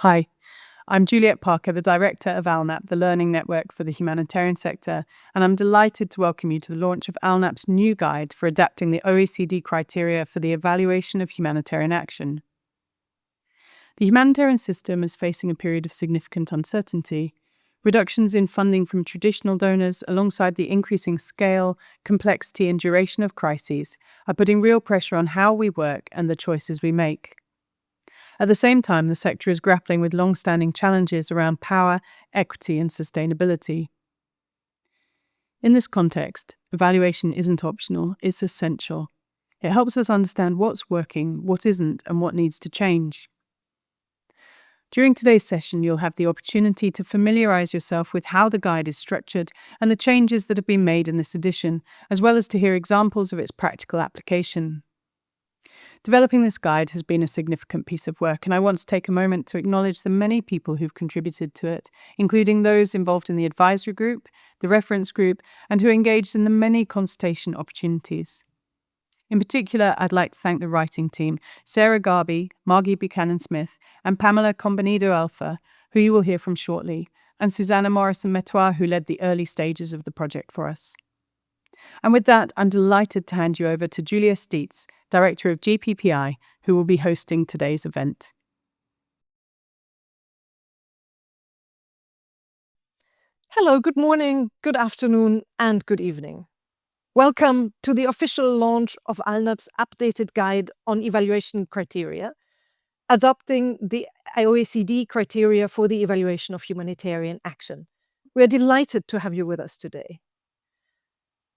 Hi, I'm Juliet Parker, the Director of ALNAP, the Learning Network for the Humanitarian Sector, and I'm delighted to welcome you to the launch of ALNAP's new guide for adapting the OECD criteria for the evaluation of humanitarian action. The humanitarian system is facing a period of significant uncertainty. Reductions in funding from traditional donors, alongside the increasing scale, complexity, and duration of crises, are putting real pressure on how we work and the choices we make. At the same time, the sector is grappling with long-standing challenges around power, equity, and sustainability. In this context, evaluation isn't optional, it's essential. It helps us understand what's working, what isn't, and what needs to change. During today's session, you'll have the opportunity to familiarize yourself with how the guide is structured and the changes that have been made in this edition, as well as to hear examples of its practical application. Developing this guide has been a significant piece of work, and I want to take a moment to acknowledge the many people who've contributed to it, including those involved in the advisory group, the reference group, and who engaged in the many consultation opportunities. In particular, I'd like to thank the writing team, Sarah Garby, Margie Buchanan-Smith, and Pamela Combonido Alpha, who you will hear from shortly, and Susanna Morrison-Metois, who led the early stages of the project for us. And with that, I'm delighted to hand you over to Julia Steets, Director of GPPI, who will be hosting today's event. Hello, good morning, good afternoon, and good evening. Welcome to the official launch of ALNAP's updated guide on evaluation criteria, adopting the OECD criteria for the evaluation of humanitarian action. We are delighted to have you with us today.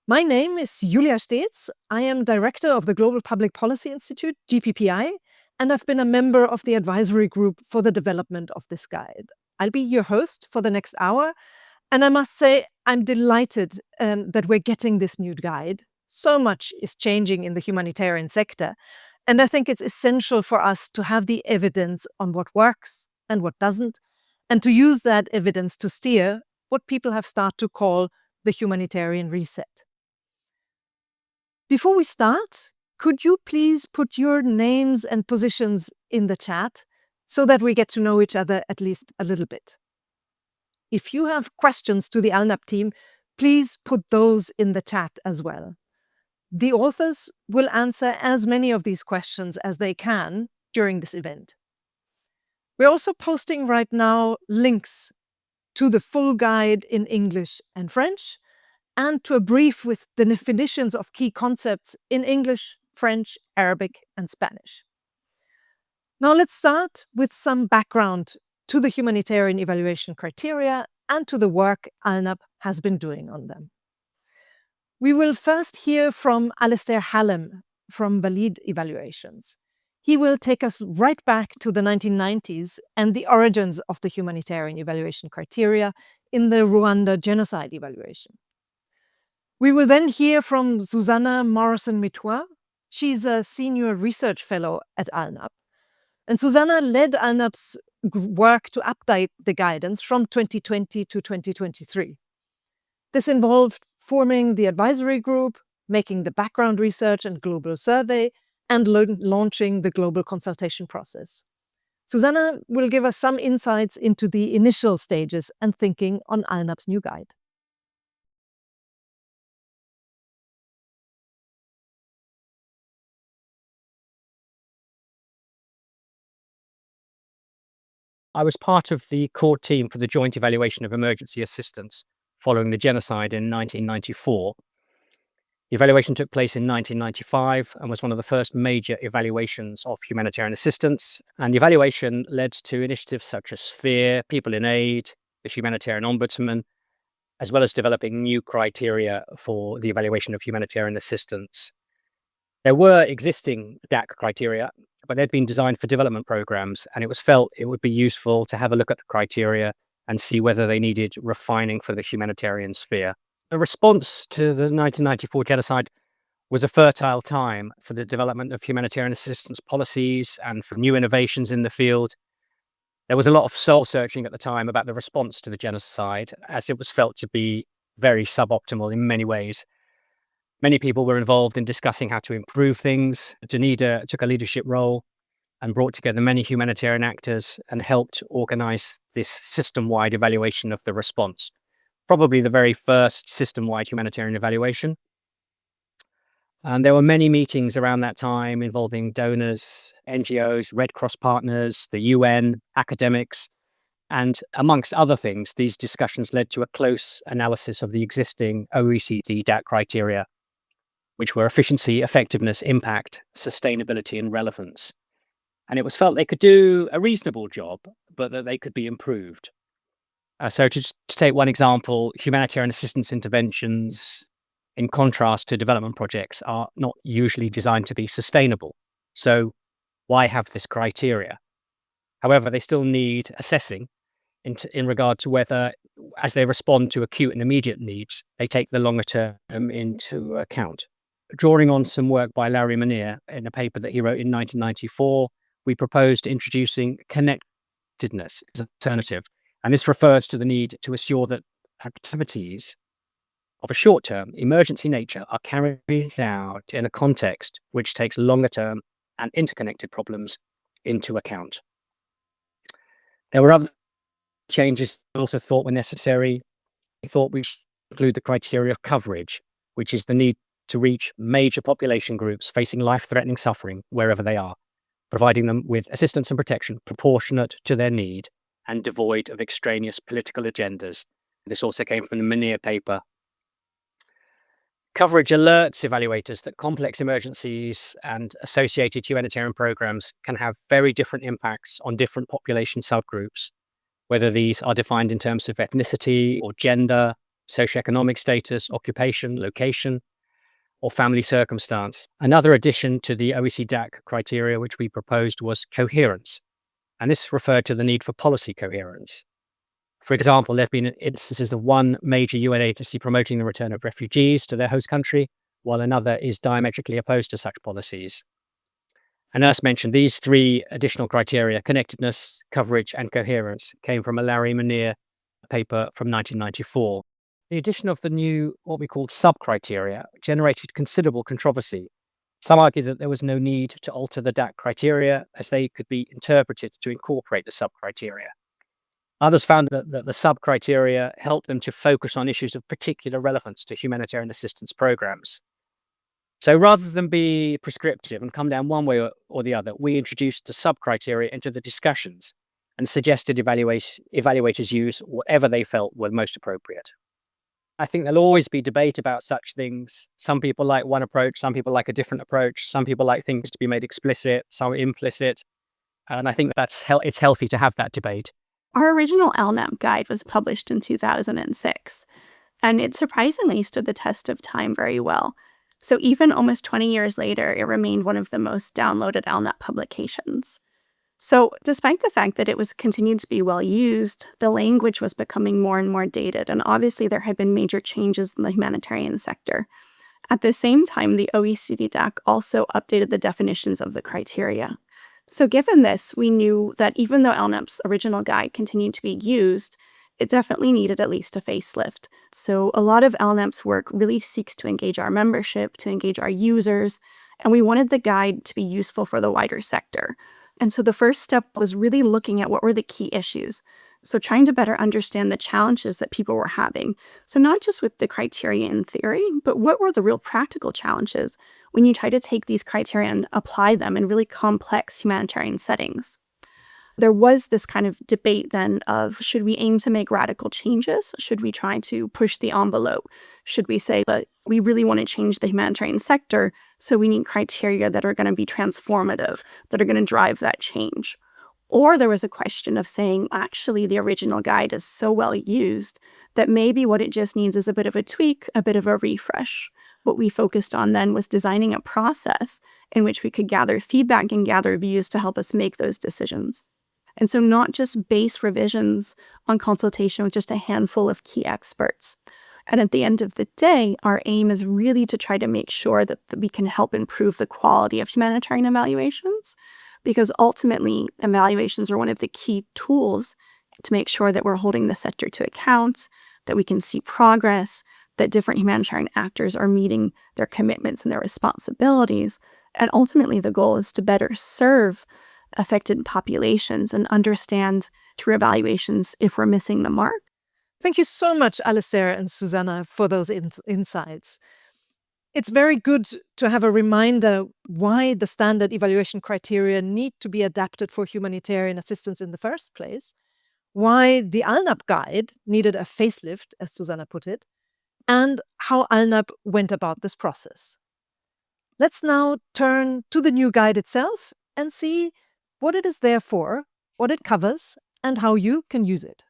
My name is Julia Steets. I am Director of the Global Public Policy Institute, GPPI, and I've been a member of the advisory group for the development of this guide. I'll be your host for the next hour, and I must say I'm delighted that we're getting this new guide. So much is changing in the humanitarian sector, and I think it's essential for us to have the evidence on what works and what doesn't, and to use that evidence to steer what people have started to call the humanitarian reset. Before we start, could you please put your names and positions in the chat so that we get to know each other at least a little bit? If you have questions to the ALNAP team, please put those in the chat as well. The authors will answer as many of these questions as they can during this event. We're also posting right now links to the full guide in English and French, and to a brief with the definitions of key concepts in English, French, Arabic, and Spanish. Now let's start with some background to the humanitarian evaluation criteria and to the work ALNAP has been doing on them. We will first hear from Alistair Hallam from Valid Evaluations. He will take us right back to the 1990s and the origins of the humanitarian evaluation criteria in the Rwanda genocide evaluation. We will then hear from Susanna Morrison-Metois. She's a senior research fellow at ALNAP. And Susanna led ALNAP's work to update the guidance from 2020 to 2023. This involved forming the advisory group, making the background research and global survey, and launching the global consultation process. Susanna will give us some insights into the initial stages and thinking on ALNAP's new guide. I was part of the core team for the joint evaluation of emergency assistance following the genocide in 1994. The evaluation took place in 1995 and was one of the first major evaluations of humanitarian assistance. And the evaluation led to initiatives such as Sphere, People in Aid, the Humanitarian Ombudsman, as well as developing new criteria for the evaluation of humanitarian assistance. There were existing DAC criteria, but they'd been designed for development programs, and it was felt it would be useful to have a look at the criteria and see whether they needed refining for the humanitarian sphere. The response to the 1994 genocide was a fertile time for the development of humanitarian assistance policies and for new innovations in the field. There was a lot of soul-searching at the time about the response to the genocide, as it was felt to be very suboptimal in many ways. Many people were involved in discussing how to improve things. Danida took a leadership role. and brought together many humanitarian actors and helped organize this system-wide evaluation of the response. Probably the very first system-wide humanitarian evaluation. And there were many meetings around that time involving donors, NGOs, Red Cross partners, the UN, academics, and amongst other things, these discussions led to a close analysis of the existing OECD DAC criteria, which were efficiency, effectiveness, impact, sustainability, and relevance. And it was felt they could do a reasonable job, but that they could be improved. So to take one example, humanitarian assistance interventions, in contrast to development projects, are not usually designed to be sustainable. So why have this criteria? However, they still need assessing in regard to whether, as they respond to acute and immediate needs, they take the longer term into account. Drawing on some work by Larry Meniere in a paper that he wrote in 1994, we proposed introducing connectedness as an alternative. And this refers to the need to assure that activities of a short-term emergency nature are carried out in a context which takes longer-term and interconnected problems into account. There were other changes we also thought were necessary. We thought we should include the criteria of coverage, which is the need to reach major population groups facing life-threatening suffering wherever they are, providing them with assistance and protection proportionate to their need and devoid of extraneous political agendas. This also came from the Meniere paper. Coverage alerts evaluators that complex emergencies and associated humanitarian programs can have very different impacts on different population subgroups, whether these are defined in terms of ethnicity or gender, socioeconomic status, occupation, location, or family circumstance. Another addition to the OECD DAC criteria which we proposed was coherence, and this referred to the need for policy coherence. For example, there have been instances of one major UN agency promoting the return of refugees to their host country, while another is diametrically opposed to such policies. And as mentioned, these three additional criteria, connectedness, coverage, and coherence, came from a Larry Meniere paper from 1994. The addition of the new, what we called sub-criteria, generated considerable controversy. Some argue that there was no need to alter the DAC criteria, as they could be interpreted to incorporate the sub-criteria. Others found that the sub-criteria helped them to focus on issues of particular relevance to humanitarian assistance programs. So rather than be prescriptive and come down one way or the other, we introduced the sub-criteria into the discussions and suggested evaluators use whatever they felt were most appropriate. I think there'll always be debate about such things. Some people like one approach, some people like a different approach, some people like things to be made explicit, some implicit. And I think it's healthy to have that debate. Our original ALNAP guide was published in 2006, and it surprisingly stood the test of time very well. So even almost 20 years later, it remained one of the most downloaded ALNAP publications. So despite the fact that it was continued to be well used, the language was becoming more and more dated, and obviously there had been major changes in the humanitarian sector. At the same time, the OECD DAC also updated the definitions of the criteria. So given this, we knew that even though ALNAP's original guide continued to be used, it definitely needed at least a facelift. So a lot of ALNAP's work really seeks to engage our membership, to engage our users, and we wanted the guide to be useful for the wider sector. And so the first step was really looking at what were the key issues. So trying to better understand the challenges that people were having. So not just with the criteria in theory, but what were the real practical challenges when you try to take these criteria and apply them in really complex humanitarian settings. There was this kind of debate then of, should we aim to make radical changes? Should we try to push the envelope? Should we say that we really want to change the humanitarian sector, so we need criteria that are going to be transformative, that are going to drive that change? Or there was a question of saying, actually, the original guide is so well used that maybe what it just needs is a bit of a tweak, a bit of a refresh. What we focused on then was designing a process in which we could gather feedback and gather views to help us make those decisions. And so not just base revisions on consultation with just a handful of key experts. And at the end of the day, our aim is really to try to make sure that we can help improve the quality of humanitarian evaluations, because ultimately evaluations are one of the key tools to make sure that we're holding the sector to account, that we can see progress, that different humanitarian actors are meeting their commitments and their responsibilities. And ultimately, the goal is to better serve affected populations and understand through evaluations if we're missing the mark. Thank you so much, Alistair and Susanna, for those insights. It's very good to have a reminder why the standard evaluation criteria need to be adapted for humanitarian assistance in the first place, why the ALNAP guide needed a facelift, as Susanna put it, and how ALNAP went about this process. Let's now turn to the new guide itself and see what it is there for, what it covers, and how you can use it.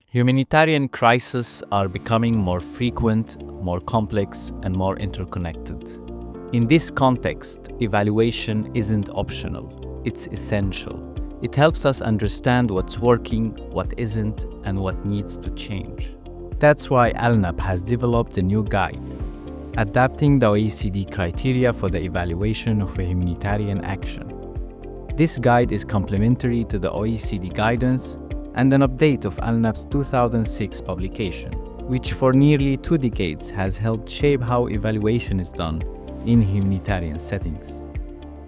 Humanitarian crises are becoming more frequent, more complex, and more interconnected. In this context, evaluation isn't optional, it's essential. It helps us understand what's working, what isn't, and what needs to change. That's why ALNAP has developed a new guide, adapting the OECD criteria for the evaluation of a humanitarian action. This guide is complementary to the OECD guidance and an update of ALNAP's 2006 publication, which for nearly 2 decades has helped shape how evaluation is done in humanitarian settings.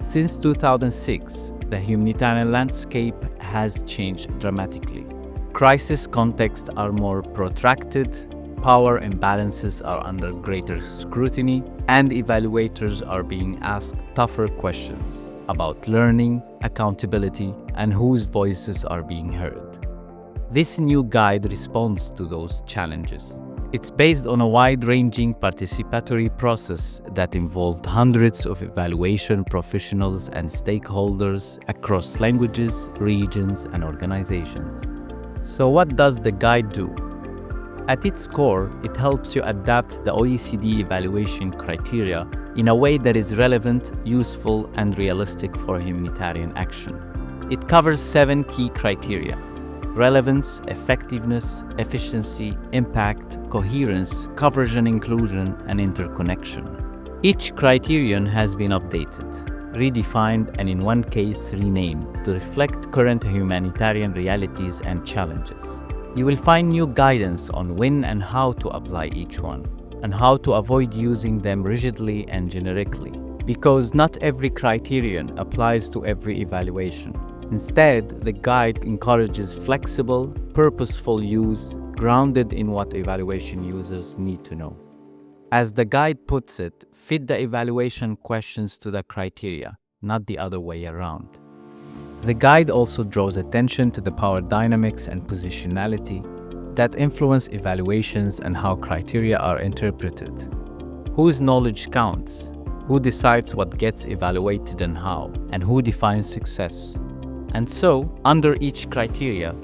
Since 2006, the humanitarian landscape has changed dramatically. Crisis contexts are more protracted, power imbalances are under greater scrutiny, and evaluators are being asked tougher questions about learning, accountability, and whose voices are being heard. This new guide responds to those challenges. It's based on a wide-ranging participatory process that involved hundreds of evaluation professionals and stakeholders across languages, regions, and organizations. So what does the guide do? At its core, it helps you adapt the OECD evaluation criteria in a way that is relevant, useful, and realistic for humanitarian action. It covers 7 key criteria: relevance, effectiveness, efficiency, impact, coherence, coverage and inclusion, and interconnection. Each criterion has been updated, redefined, and in one case renamed to reflect current humanitarian realities and challenges. You will find new guidance on when and how to apply each one, and how to avoid using them rigidly and generically, because not every criterion applies to every evaluation. Instead, the guide encourages flexible, purposeful use, grounded in what evaluation users need to know. As the guide puts it, fit the evaluation questions to the criteria, not the other way around. The guide also draws attention to the power dynamics and positionality that influence evaluations and how criteria are interpreted. Whose knowledge counts? Who decides what gets evaluated and how? And who defines success? And so, under each criteria,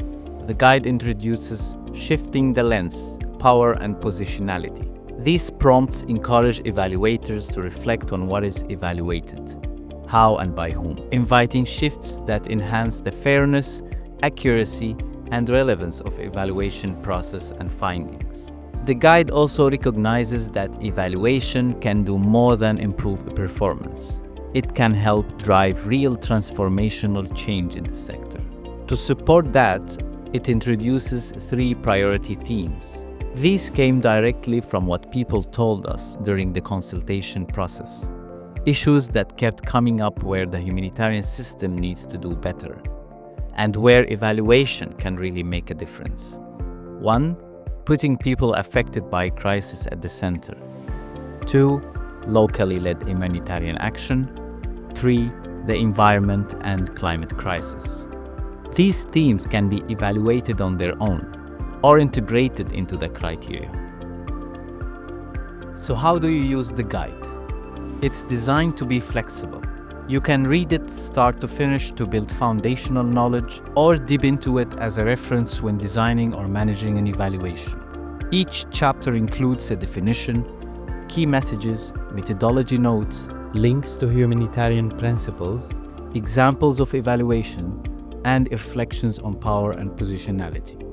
the guide introduces shifting the lens, power, and positionality. These prompts encourage evaluators to reflect on what is evaluated, how and by whom, inviting shifts that enhance the fairness, accuracy, and relevance of evaluation process and findings. The guide also recognizes that evaluation can do more than improve performance. It can help drive real transformational change in the sector. To support that, it introduces 3 priority themes. These came directly from what people told us during the consultation process. Issues that kept coming up where the humanitarian system needs to do better, and where evaluation can really make a difference. 1. Putting people affected by crisis at the center. 2. Locally led humanitarian action. 3. The environment and climate crisis. These themes can be evaluated on their own or integrated into the criteria. So how do you use the guide? It's designed to be flexible. You can read it start to finish to build foundational knowledge or dip into it as a reference when designing or managing an evaluation. Each chapter includes a definition, key messages, methodology notes, links to humanitarian principles, examples of evaluation, and reflections on power and positionality.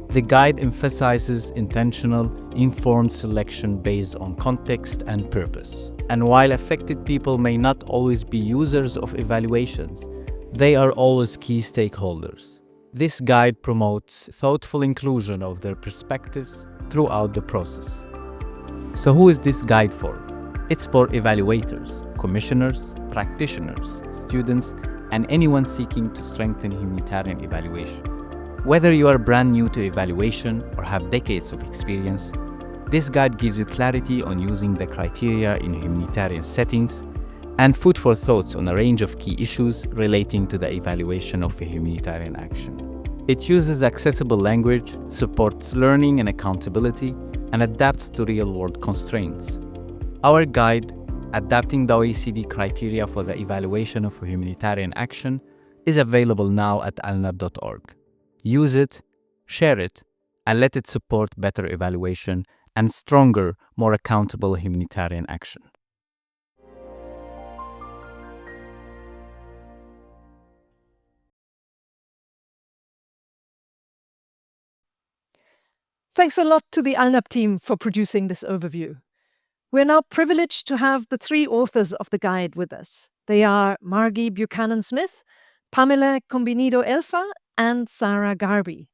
The guide emphasizes intentional, informed selection based on context and purpose. And while affected people may not always be users of evaluations, they are always key stakeholders. This guide promotes thoughtful inclusion of their perspectives throughout the process. So who is this guide for? It's for evaluators, commissioners, practitioners, students, and anyone seeking to strengthen humanitarian evaluation. Whether you are brand new to evaluation or have decades of experience, this guide gives you clarity on using the criteria in humanitarian settings and food for thoughts on a range of key issues relating to the evaluation of a humanitarian action. It uses accessible language, supports learning and accountability, and adapts to real-world constraints. Our guide, Adapting the OECD Criteria for the Evaluation of a Humanitarian Action, is available now at alnap.org. Use it, share it, and let it support better evaluation and stronger, more accountable humanitarian action. Thanks a lot to the ALNAP team for producing this overview. We're now privileged to have the three authors of the guide with us. They are Margie Buchanan-Smith, Pamela Combinido-Elfa, and Sarah Garby.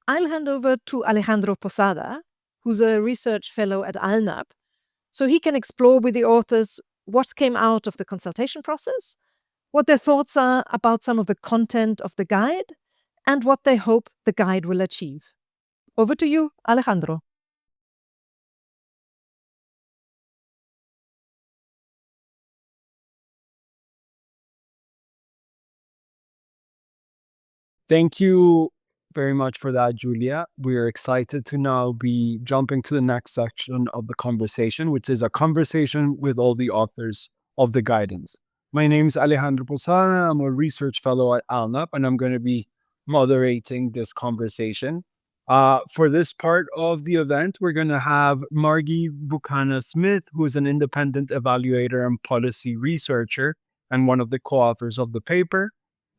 I'll hand over to Alejandro Posada, who's a research fellow at ALNAP, so he can explore with the authors what came out of the consultation process, what their thoughts are about some of the content of the guide, and what they hope the guide will achieve. Over to you, Alejandro. Thank you very much for that, Julia. We are excited to now be jumping to the next section of the conversation, which is a conversation with all the authors of the guidance. My name is Alejandro Posada. I'm a research fellow at ALNAP, and I'm going to be moderating this conversation. For this part of the event, we're going to have Margie Buchanan-Smith, who is an independent evaluator and policy researcher and one of the co-authors of the paper.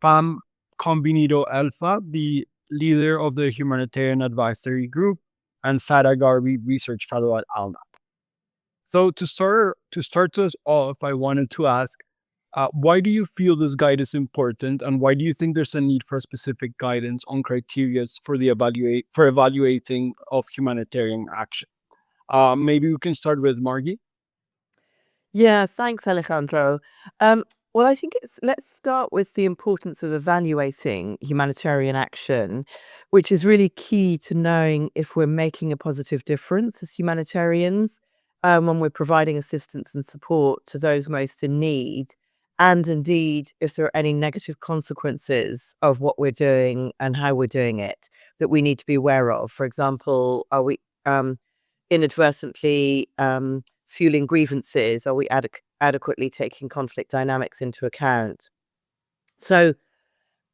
Pam Combinido-Elfa, the leader of the Humanitarian Advisory Group, and Sarah Garby, research fellow at ALNAP. So to start us off, I wanted to ask, why do you feel this guide is important, and why do you think there's a need for specific guidance on criteria for evaluating of humanitarian action? Maybe we can start with Margie. Yeah, thanks, Alejandro. Well, I think let's start with the importance of evaluating humanitarian action, which is really key to knowing if we're making a positive difference as humanitarians, when we're providing assistance and support to those most in need, and indeed if there are any negative consequences of what we're doing and how we're doing it that we need to be aware of. For example, are we inadvertently fueling grievances? Are we adequately taking conflict dynamics into account? So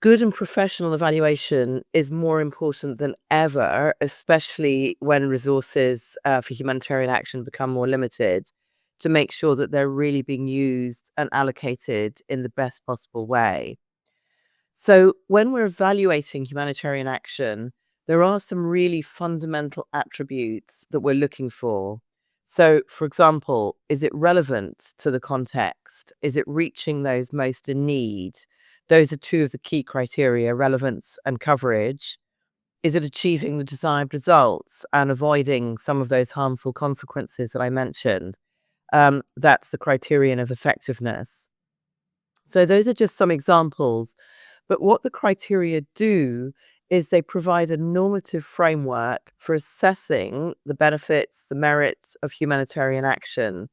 good and professional evaluation is more important than ever, especially when resources for humanitarian action become more limited, to make sure that they're really being used and allocated in the best possible way. So when we're evaluating humanitarian action, there are some really fundamental attributes that we're looking for. So, for example, is it relevant to the context? Is it reaching those most in need? Those are two of the key criteria, relevance and coverage. Is it achieving the desired results and avoiding some of those harmful consequences that I mentioned? That's the criterion of effectiveness. So those are just some examples. But what the criteria do is they provide a normative framework for assessing the benefits, the merits of humanitarian action.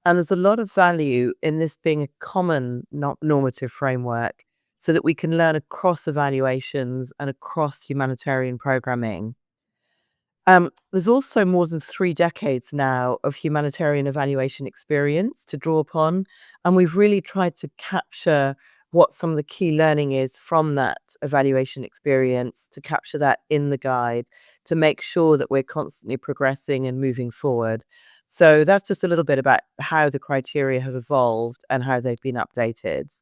And there's a lot of value in this being a common normative framework so that we can learn across evaluations and across humanitarian programming. There's also more than 3 decades now of humanitarian evaluation experience to draw upon, and we've really tried to capture what some of the key learning is from that evaluation experience, to capture that in the guide, to make sure that we're constantly progressing and moving forward. So that's just a little bit about how the criteria have evolved and how they've been updated.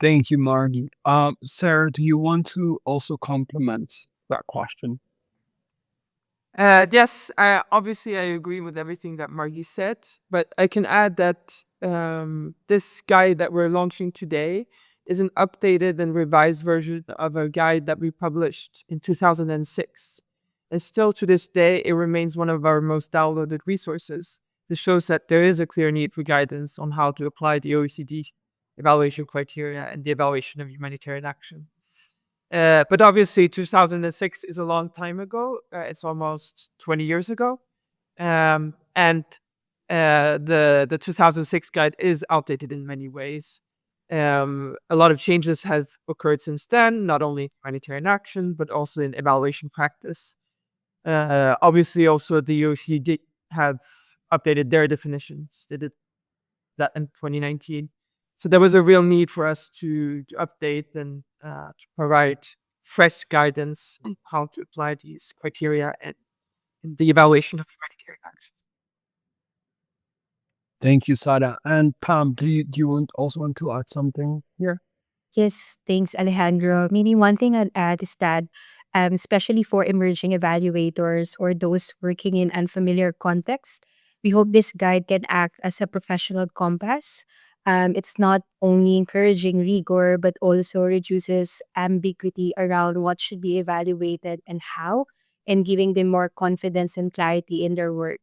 Thank you, Margie. Sarah, do you want to also complement that question? Yes, obviously I agree with everything that Margie said, but I can add that this guide that we're launching today is an updated and revised version of a guide that we published in 2006. And still to this day, it remains one of our most downloaded resources. This shows that there is a clear need for guidance on how to apply the OECD evaluation criteria and the evaluation of humanitarian action. But obviously, 2006 is a long time ago. It's almost 20 years ago. And the 2006 guide is outdated in many ways. A lot of changes have occurred since then, not only in humanitarian action, but also in evaluation practice. Obviously, also the OECD have updated their definitions. They did that in 2019. So there was a real need for us to update and to provide fresh guidance on how to apply these criteria and in the evaluation of humanitarian action. Thank you, Sada. And Pam, do you also want to add something here? Yes, thanks, Alejandro. Maybe one thing I'd add is that, especially for emerging evaluators or those working in unfamiliar contexts, we hope this guide can act as a professional compass. It's not only encouraging rigor, but also reduces ambiguity around what should be evaluated and how, and giving them more confidence and clarity in their work.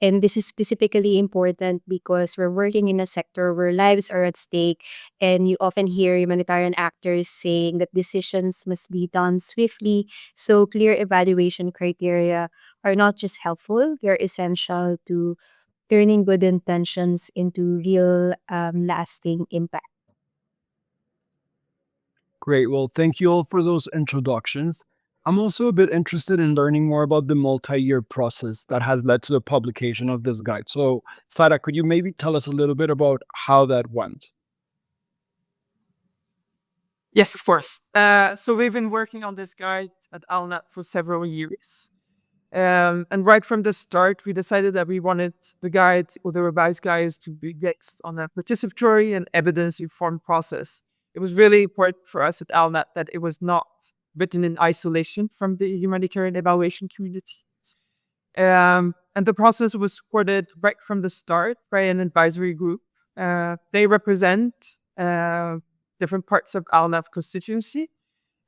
And this is specifically important because we're working in a sector where lives are at stake, and you often hear humanitarian actors saying that decisions must be done swiftly. So, clear evaluation criteria are not just helpful, they're essential to turning good intentions into real lasting impact. Great. Well, thank you all for those introductions. I'm also a bit interested in learning more about the multi-year process that has led to the publication of this guide. So, Sada, could you maybe tell us a little bit about how that went? Yes, of course. So we've been working on this guide at ALNAP for several years. And right from the start, we decided that we wanted the guide or the revised guides to be based on a participatory and evidence-informed process. It was really important for us at ALNAP that it was not written in isolation from the humanitarian evaluation community. And the process was supported right from the start by an advisory group. They represent different parts of ALNAP constituency.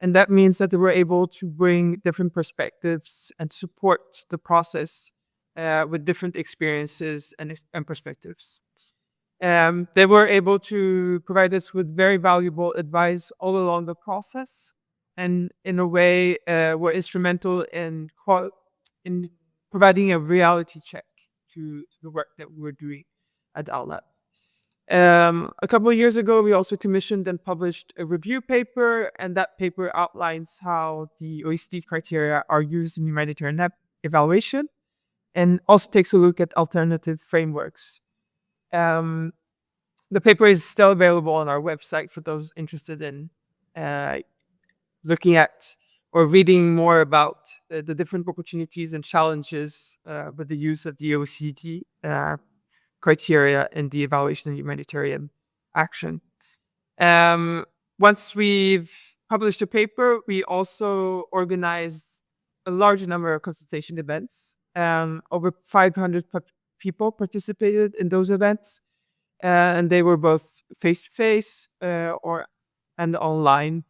And that means that they were able to bring different perspectives and support the process with different experiences and perspectives. They were able to provide us with very valuable advice all along the process, and in a way were instrumental in providing a reality check to the work that we were doing at ALNAP. A couple of years ago, we also commissioned and published a review paper, and that paper outlines how the OECD criteria are used in humanitarian evaluation and also takes a look at alternative frameworks. The paper is still available on our website for those interested in looking at or reading more about the different opportunities and challenges with the use of the OECD criteria in the evaluation of humanitarian action. Once we've published a paper, we also organized a large number of consultation events. Over 500 people participated in those events, and they were both face-to-face and online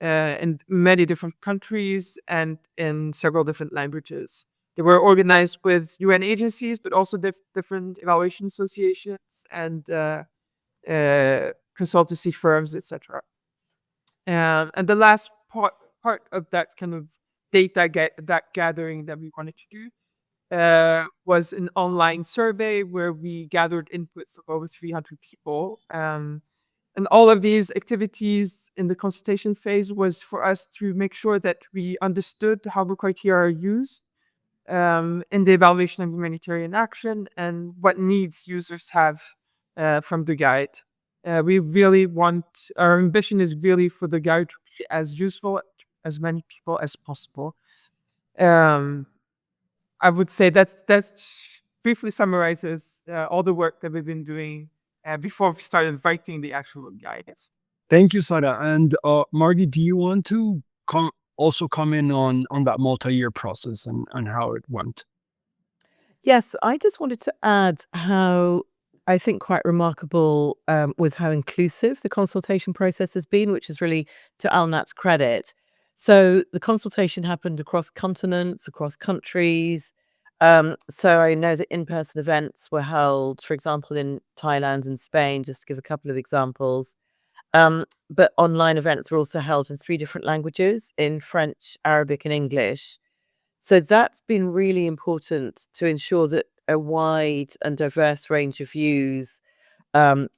in many different countries and in several different languages. They were organized with UN agencies, but also different evaluation associations and consultancy firms, etc. And the last part of that kind of data gathering that we wanted to do was an online survey where we gathered input from over 300 people. And all of these activities in the consultation phase was for us to make sure that we understood how the criteria are used in the evaluation of humanitarian action and what needs users have from the guide. Our ambition is really for the guide to be as useful to as many people as possible. I would say that briefly summarizes all the work that we've been doing before we started writing the actual guide. Thank you, Sada. And Margie, do you want to also come in on that multi-year process and how it went? Yes, I just wanted to add how I think, quite remarkable was how inclusive the consultation process has been, which is really to ALNAP's credit. So the consultation happened across continents, across countries. So I know that in-person events were held, for example, in Thailand and Spain, just to give a couple of examples. But online events were also held in 3 different languages, in French, Arabic, and English. So that's been really important to ensure that a wide and diverse range of views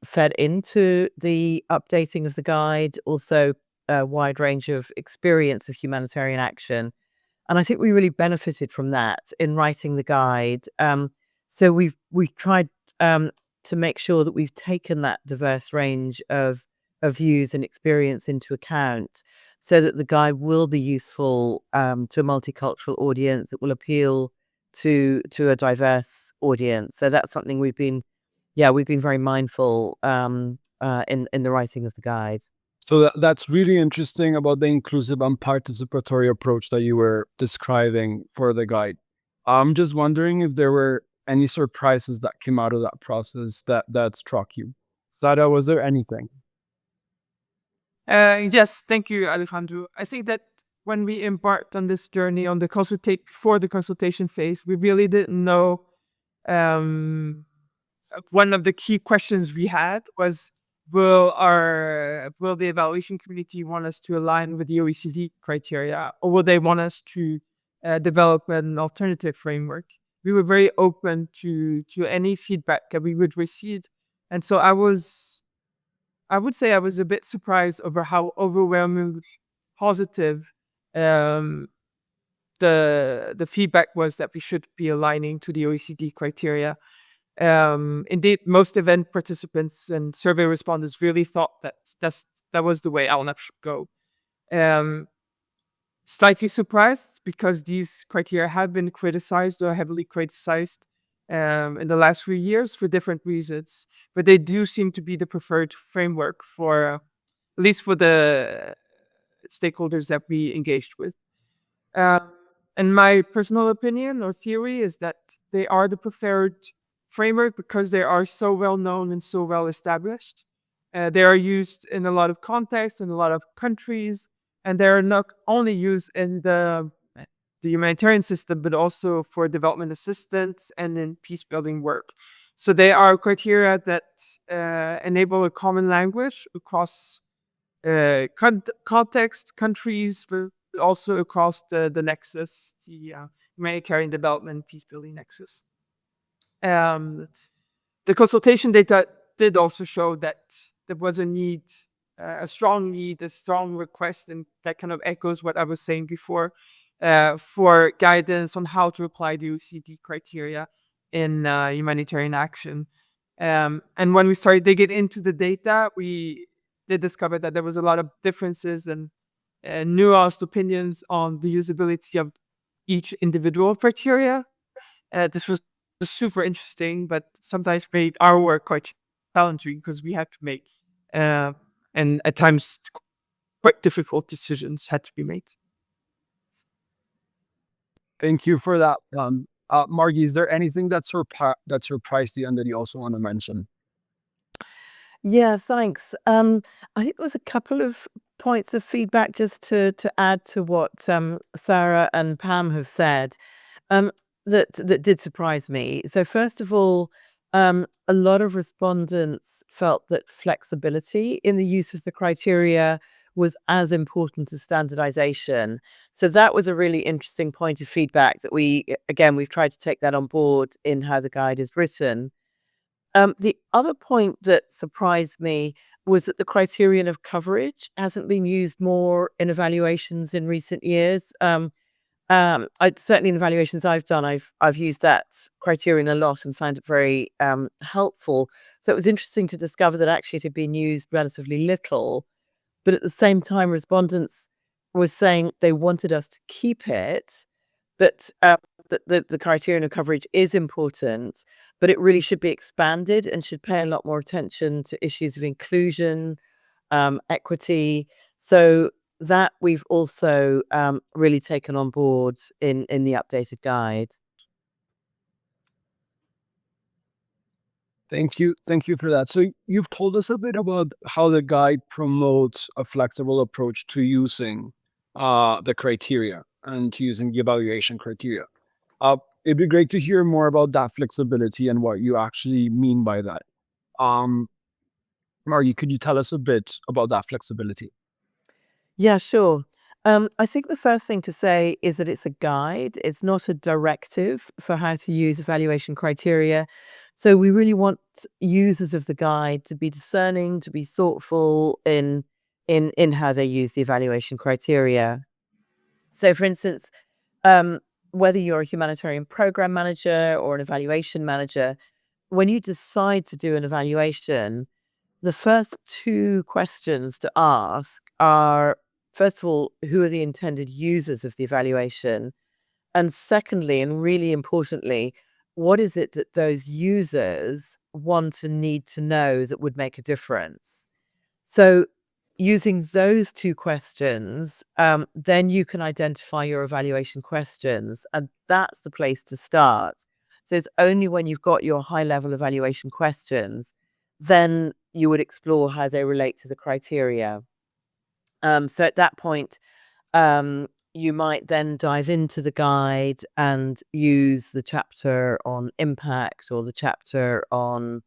fed into the updating of the guide, also a wide range of experience of humanitarian action. And I think we really benefited from that in writing the guide. So we've tried to make sure that we've taken that diverse range of views and experience into account, so that the guide will be useful to a multicultural audience. It will appeal to a diverse audience. So that's something we've been very mindful in the writing of the guide. So that's really interesting about the inclusive and participatory approach that you were describing for the guide. I'm just wondering if there were any surprises that came out of that process that struck you. Sara, was there anything? Yes, thank you, Alejandro. I think that when we embarked on this journey on the before the consultation phase, we really didn't know. One of the key questions we had was, will the evaluation committee want us to align with the OECD criteria, or will they want us to develop an alternative framework? We were very open to any feedback that we would receive, and so I would say I was a bit surprised over how overwhelmingly positive um, the feedback was that we should be aligning to the OECD criteria. Indeed, most event participants and survey respondents really thought that was the way ALNAP should go. Um, Slightly surprised because these criteria have been criticized or heavily criticized in the last few years for different reasons, but they do seem to be the preferred framework for, at least for the stakeholders that we engaged with. And my personal opinion or theory is that they are the preferred framework because they are so well known and so well established. They are used in a lot of contexts, in a lot of countries, and they are not only used in the humanitarian system, but also for development assistance and in peace building work. So they are criteria that enable a common language across context, countries, but also across the nexus, the humanitarian development, peace building nexus. The consultation data did also show that there was a need, a strong need, a strong request, and that kind of echoes what I was saying before, for guidance on how to apply the OECD criteria in humanitarian action. And when we started digging into the data, we did discover that there was a lot of differences and nuanced opinions on the usability of each individual criteria. This was super interesting, but sometimes made our work quite challenging because we had to make, and at times quite difficult decisions had to be made. Thank you for that. Margie, is there anything that surprised you and that you also want to mention? Yeah, thanks. I think there was a couple of points of feedback just to add to what Sarah and Pam have said, that did surprise me. So first of all, a lot of respondents felt that flexibility in the use of the criteria was as important as standardization. So that was a really interesting point of feedback that we've tried to take that on board in how the guide is written. The other point that surprised me was that the criterion of coverage hasn't been used more in evaluations in recent years. Certainly in evaluations I've done, I've used that criterion a lot and found it very helpful. So it was interesting to discover that actually it had been used relatively little, but at the same time, respondents were saying they wanted us to keep it, but the criterion of coverage is important, but it really should be expanded and should pay a lot more attention to issues of inclusion, equity. So that we've also really taken on board in the updated guide. Thank you. Thank you for that. So you've told us a bit about how the guide promotes a flexible approach to using the criteria and to using the evaluation criteria. It'd be great to hear more about that flexibility and what you actually mean by that. Um, Margie, could you tell us a bit about that flexibility? Yeah, sure. I think the first thing to say is that it's a guide. It's not a directive for how to use evaluation criteria. So we really want users of the guide to be discerning, to be thoughtful in how they use the evaluation criteria. So, for instance, um, whether you're a humanitarian program manager or an evaluation manager, when you decide to do an evaluation, the first two questions to ask are, first of all, who are the intended users of the evaluation? And secondly, and really importantly, what is it that those users want and need to know that would make a difference? So, using those two questions, then you can identify your evaluation questions, and that's the place to start. So, it's only when you've got your high level evaluation questions, then you would explore how they relate to the criteria. So, at that point, you might then dive into the guide and use the chapter on impact or the chapter on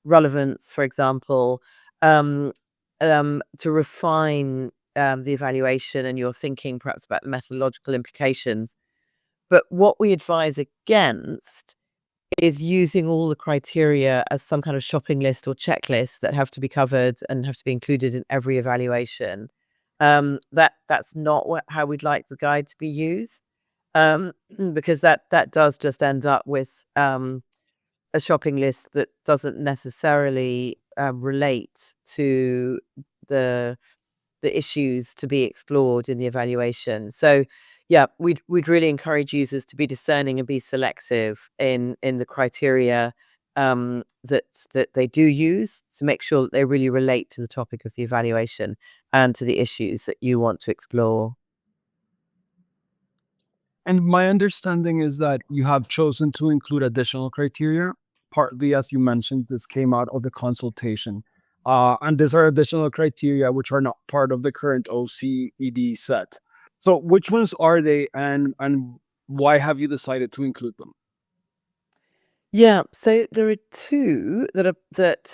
relevance, for example, um, to refine the evaluation and your thinking perhaps about the methodological implications. But what we advise against is using all the criteria as some kind of shopping list or checklist that have to be covered and have to be included in every evaluation. That's not how we'd like the guide to be used, because that does just end up with a shopping list that doesn't necessarily relate to the the issues to be explored in the evaluation. So, yeah, we'd really encourage users to be discerning and be selective in the criteria that they do use to make sure that they really relate to the topic of the evaluation and to the issues that you want to explore. And my understanding is that you have chosen to include additional criteria. Partly, as you mentioned, this came out of the consultation. And these are additional criteria which are not part of the current OECD set. So which ones are they, and why have you decided to include them? Yeah, so there are two that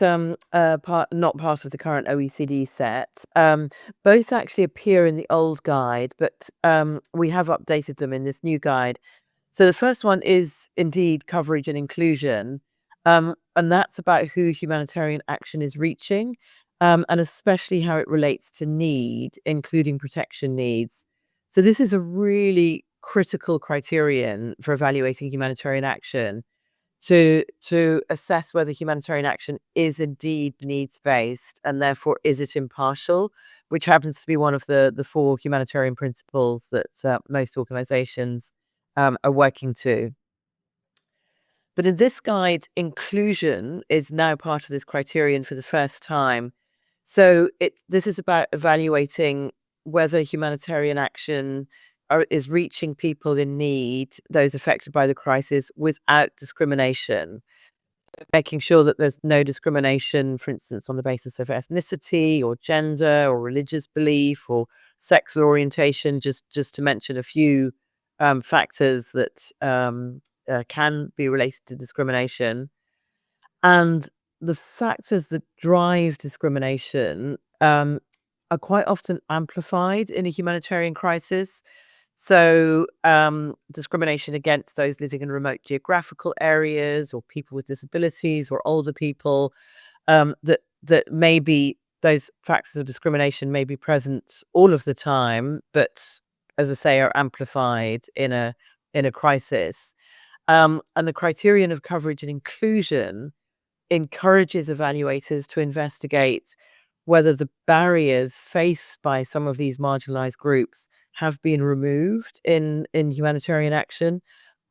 are not part of the current OECD set. Both actually appear in the old guide, but we have updated them in this new guide. So the first one is indeed coverage and inclusion, and that's about who humanitarian action is reaching, and especially how it relates to need, including protection needs. So this is a really critical criterion for evaluating humanitarian action to assess whether humanitarian action is indeed needs based and therefore is it impartial, which happens to be one of the four humanitarian principles that most organizations are working to. But in this guide, inclusion is now part of this criterion for the first time. So this is about evaluating whether humanitarian action is reaching people in need, those affected by the crisis, without discrimination, making sure that there's no discrimination, for instance, on the basis of ethnicity or gender or religious belief or sexual orientation, just to mention a few factors that can be related to discrimination. And the factors that drive discrimination are quite often amplified in a humanitarian crisis. So, discrimination against those living in remote geographical areas or people with disabilities or older people, that maybe those factors of discrimination may be present all of the time, but as I say, are amplified in a crisis. And the criterion of coverage and inclusion encourages evaluators to investigate whether the barriers faced by some of these marginalized groups have been removed in humanitarian action,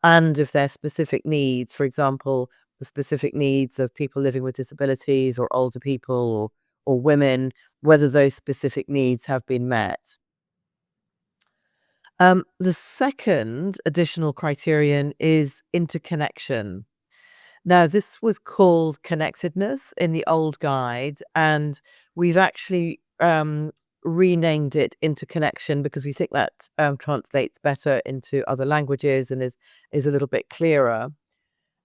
and if their specific needs, for example, the specific needs of people living with disabilities or older people or women, whether those specific needs have been met. The second additional criterion is interconnection. Now, this was called connectedness in the old guide, and we've actually renamed it interconnection because we think that translates better into other languages and is a little bit clearer.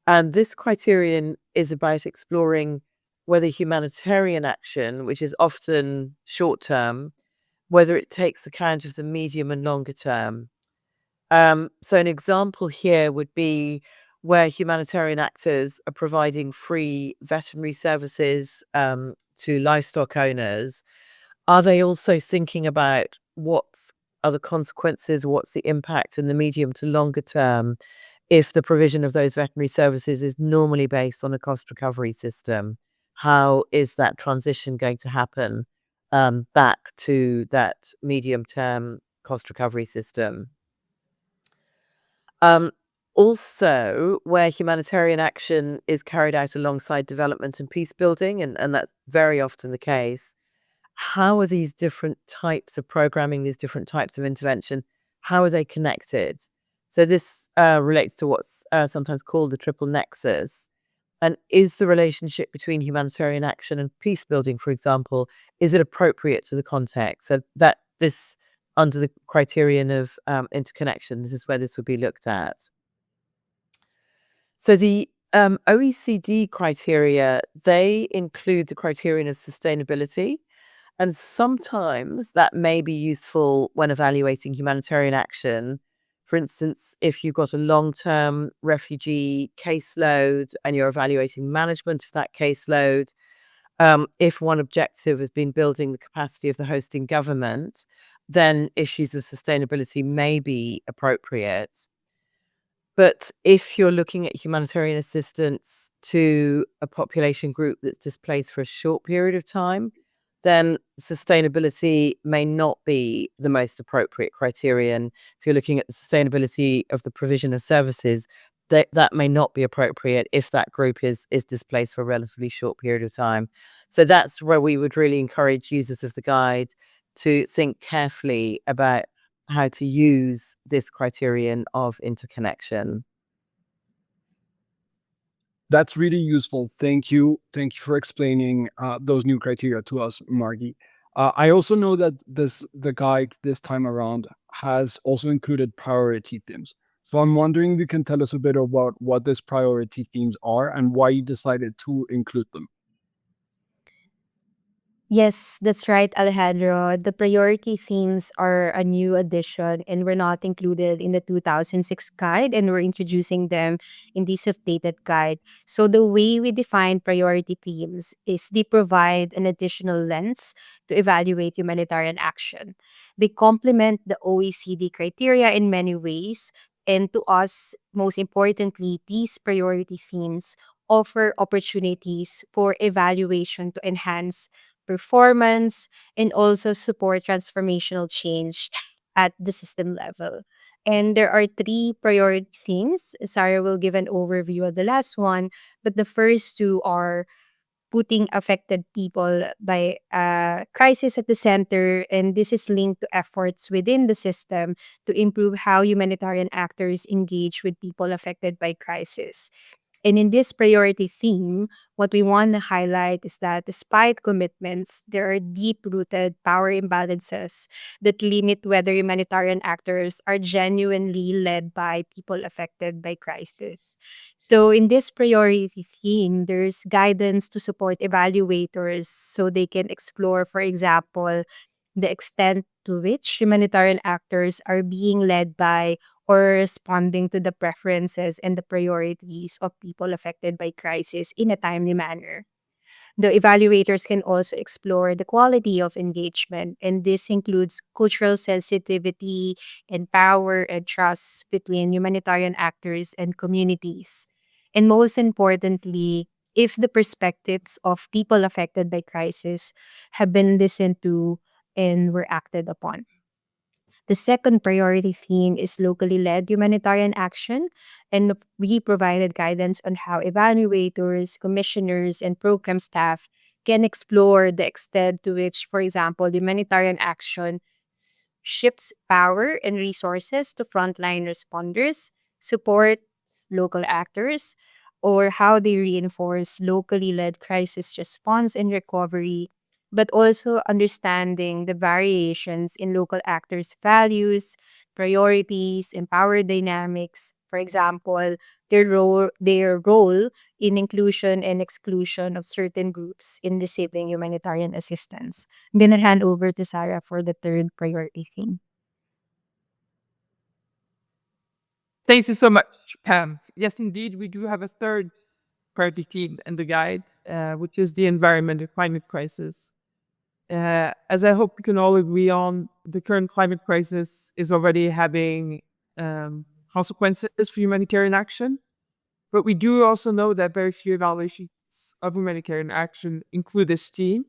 And this criterion is about exploring whether humanitarian action, which is often short term, whether it takes account of the medium and longer term. So an example here would be where humanitarian actors are providing free veterinary services to livestock owners. Are they also thinking about what's are the consequences, what's the impact in the medium to longer term if the provision of those veterinary services is normally based on a cost recovery system? How is that transition going to happen back to that medium term cost recovery system? Um, Also, where humanitarian action is carried out alongside development and peace building, and that's very often the case, how are these different types of programming, these different types of intervention, how are they connected? So this relates to what's sometimes called the triple nexus. And is the relationship between humanitarian action and peace building, for example, is it appropriate to the context? So that this, under the criterion of interconnection, this is where this would be looked at. So the OECD criteria, they include the criterion of sustainability. And sometimes that may be useful when evaluating humanitarian action. For instance, if you've got a long-term refugee caseload and you're evaluating management of that caseload, if one objective has been building the capacity of the hosting government, then issues of sustainability may be appropriate. But if you're looking at humanitarian assistance to a population group that's displaced for a short period of time, then sustainability may not be the most appropriate criterion. If you're looking at the sustainability of the provision of services, that may not be appropriate if that group is displaced for a relatively short period of time. So that's where we would really encourage users of the guide to think carefully about how to use this criterion of interconnection. That's really useful. Thank you. Thank you for explaining those new criteria to us, Margie. I also know that the guide this time around has also included priority themes. So I'm wondering if you can tell us a bit about what these priority themes are and why you decided to include them. Yes, that's right, Alejandro. The priority themes are a new addition and were not included in the 2006 guide, and we're introducing them in this updated guide. So, the way we define priority themes is they provide an additional lens to evaluate humanitarian action. They complement the OECD criteria in many ways. And to us, most importantly, these priority themes offer opportunities for evaluation to enhance performance, and also support transformational change at the system level. And there are three priority themes. Sarah will give an overview of the last one, but the first two are putting affected people by crisis at the center, and this is linked to efforts within the system to improve how humanitarian actors engage with people affected by crisis. And in this priority theme, what we want to highlight is that despite commitments, there are deep rooted power imbalances that limit whether humanitarian actors are genuinely led by people affected by crisis. So, in this priority theme, there's guidance to support evaluators so they can explore, for example, the extent to which humanitarian actors are being led by or responding to the preferences and the priorities of people affected by crisis in a timely manner. The evaluators can also explore the quality of engagement, and this includes cultural sensitivity and power and trust between humanitarian actors and communities. And most importantly, if the perspectives of people affected by crisis have been listened to and were acted upon. The second priority theme is locally led humanitarian action, and we provided guidance on how evaluators, commissioners, and program staff can explore the extent to which, for example, humanitarian action shifts power and resources to frontline responders, supports local actors, or how they reinforce locally led crisis response and recovery, but also understanding the variations in local actors' values, priorities, and power dynamics. For example, their role in inclusion and exclusion of certain groups in receiving humanitarian assistance. I'm gonna hand over to Sarah for the third priority theme. Thank you so much, Pam. Yes, indeed, we do have a third priority theme in the guide, which is the environment and climate crisis. As I hope we can all agree on, the current climate crisis is already having consequences for humanitarian action. But we do also know that very few evaluations of humanitarian action include this theme.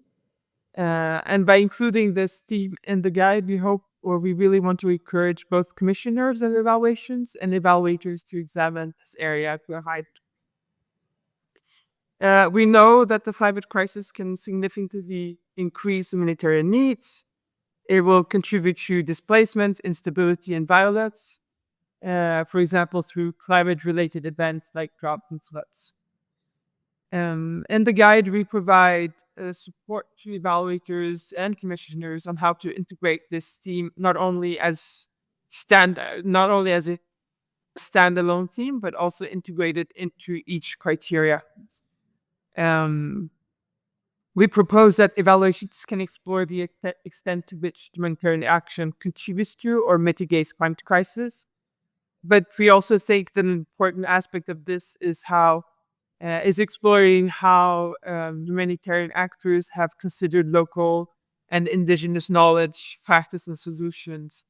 And by including this theme in the guide, we hope or we really want to encourage both commissioners of evaluations and evaluators to examine this area to a high. We know that the climate crisis can significantly increase humanitarian needs. It will contribute to displacement, instability, and violence, for example, through climate-related events like drought and floods. In the guide, we provide support to evaluators and commissioners on how to integrate this theme not only as a standalone theme, but also integrate it into each criteria. Um, we propose that evaluations can explore the extent to which humanitarian action contributes to or mitigates climate crisis. But we also think that an important aspect of this is exploring how humanitarian actors have considered local and indigenous knowledge, practice, and solutions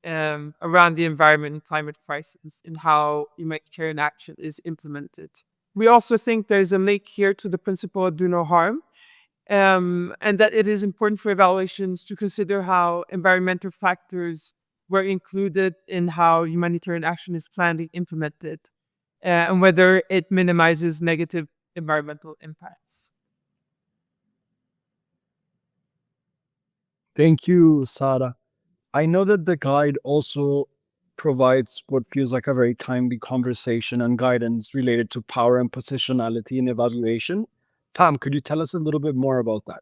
around the environment and climate crisis and how humanitarian action is implemented. We also think there's a link here to the principle of do no harm, and that it is important for evaluations to consider how environmental factors were included in how humanitarian action is planned and implemented, and whether it minimizes negative environmental impacts. Thank you, Sarah. I know that the guide also provides what feels like a very timely conversation and guidance related to power and positionality in evaluation. Pam, could you tell us a little bit more about that?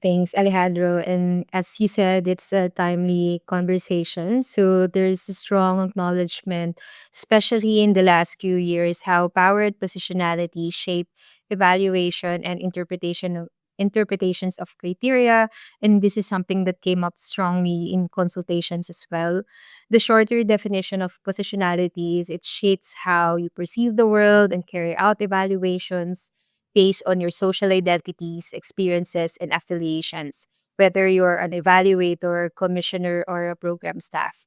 Thanks, Alejandro. And as you said, it's a timely conversation. So there's a strong acknowledgement, especially in the last few years, how power and positionality shape evaluation and interpretations of criteria. And this is something that came up strongly in consultations as well. The shorter definition of positionality is it shapes how you perceive the world and carry out evaluations based on your social identities, experiences, and affiliations, whether you're an evaluator, commissioner, or a program staff.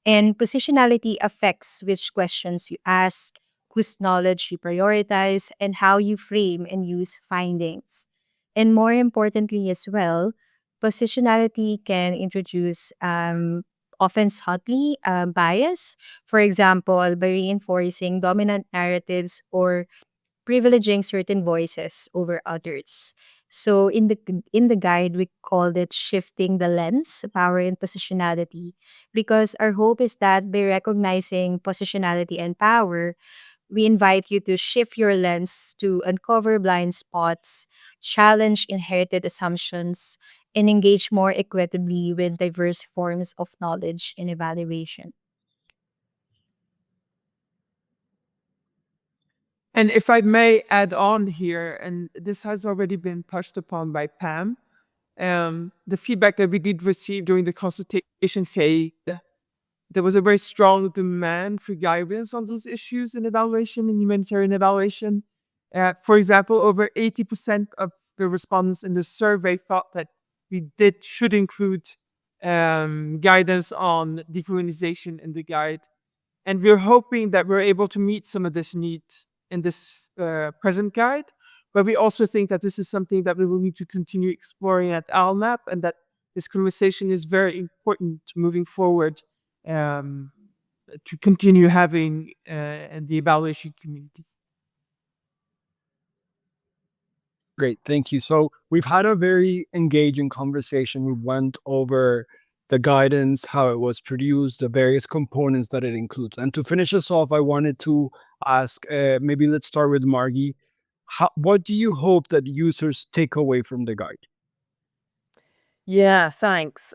And positionality affects which questions you ask, whose knowledge you prioritize, and how you frame and use findings. And more importantly, as well, positionality can introduce often subtly bias, for example, by reinforcing dominant narratives or privileging certain voices over others. So in the guide we called it shifting the lens, power and positionality, because our hope is that by recognizing positionality and power, we invite you to shift your lens to uncover blind spots, challenge inherited assumptions, and engage more equitably with diverse forms of knowledge and evaluation. And if I may add on here, and this has already been touched upon by Pam, the feedback that we did receive during the consultation phase, there was a very strong demand for guidance on those issues in evaluation and humanitarian evaluation. For example, over 80% of the respondents in the survey thought that should include guidance on decolonization in the guide. And we're hoping that we're able to meet some of this need in this present guide. But we also think that this is something that we will need to continue exploring at ALNAP, and that this conversation is very important moving forward, um, to continue having in the evaluation community. Great, thank you. So we've had a very engaging conversation. We went over the guidance, how it was produced, the various components that it includes. And to finish us off, I wanted to ask, maybe let's start with Margie. What do you hope that users take away from the guide? Yeah, thanks.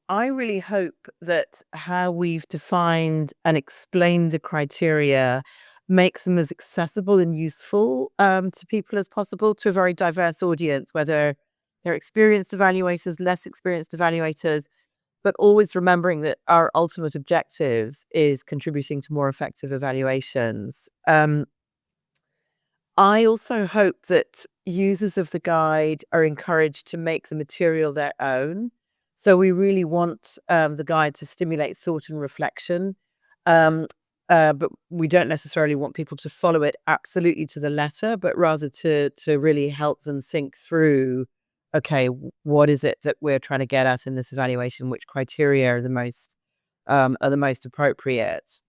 I really hope that how we've defined and explained the criteria makes them as accessible and useful to people as possible, to a very diverse audience, whether they're experienced evaluators, less experienced evaluators, but always remembering that our ultimate objective is contributing to more effective evaluations. I also hope that users of the guide are encouraged to make the material their own. So we really want the guide to stimulate thought and reflection, um, but we don't necessarily want people to follow it absolutely to the letter, but rather to really help them think through. Okay, what is it that we're trying to get at in this evaluation? Which criteria are the most appropriate?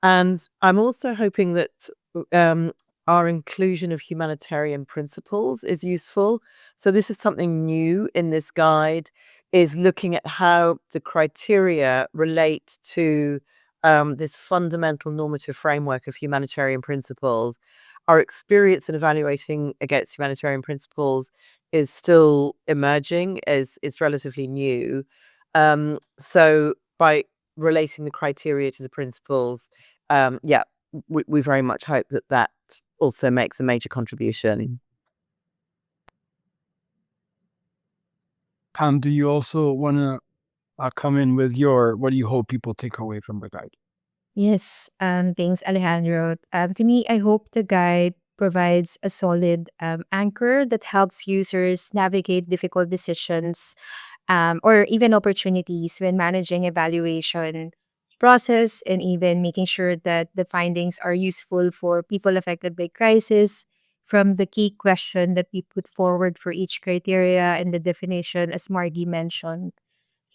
And I'm also hoping that um, our inclusion of humanitarian principles is useful. So this is something new in this guide, is looking at how the criteria relate to this fundamental normative framework of humanitarian principles. Our experience in evaluating against humanitarian principles is still emerging, is it's relatively new. So by relating the criteria to the principles, yeah, we very much hope that that also makes a major contribution. Pam, do you also want to come in with your, what do you hope people take away from the guide? Yes, thanks, Alejandro. To me, I hope the guide provides a solid anchor that helps users navigate difficult decisions or even opportunities when managing evaluation process, and even making sure that the findings are useful for people affected by crisis, from the key question that we put forward for each criteria and the definition, as Margie mentioned,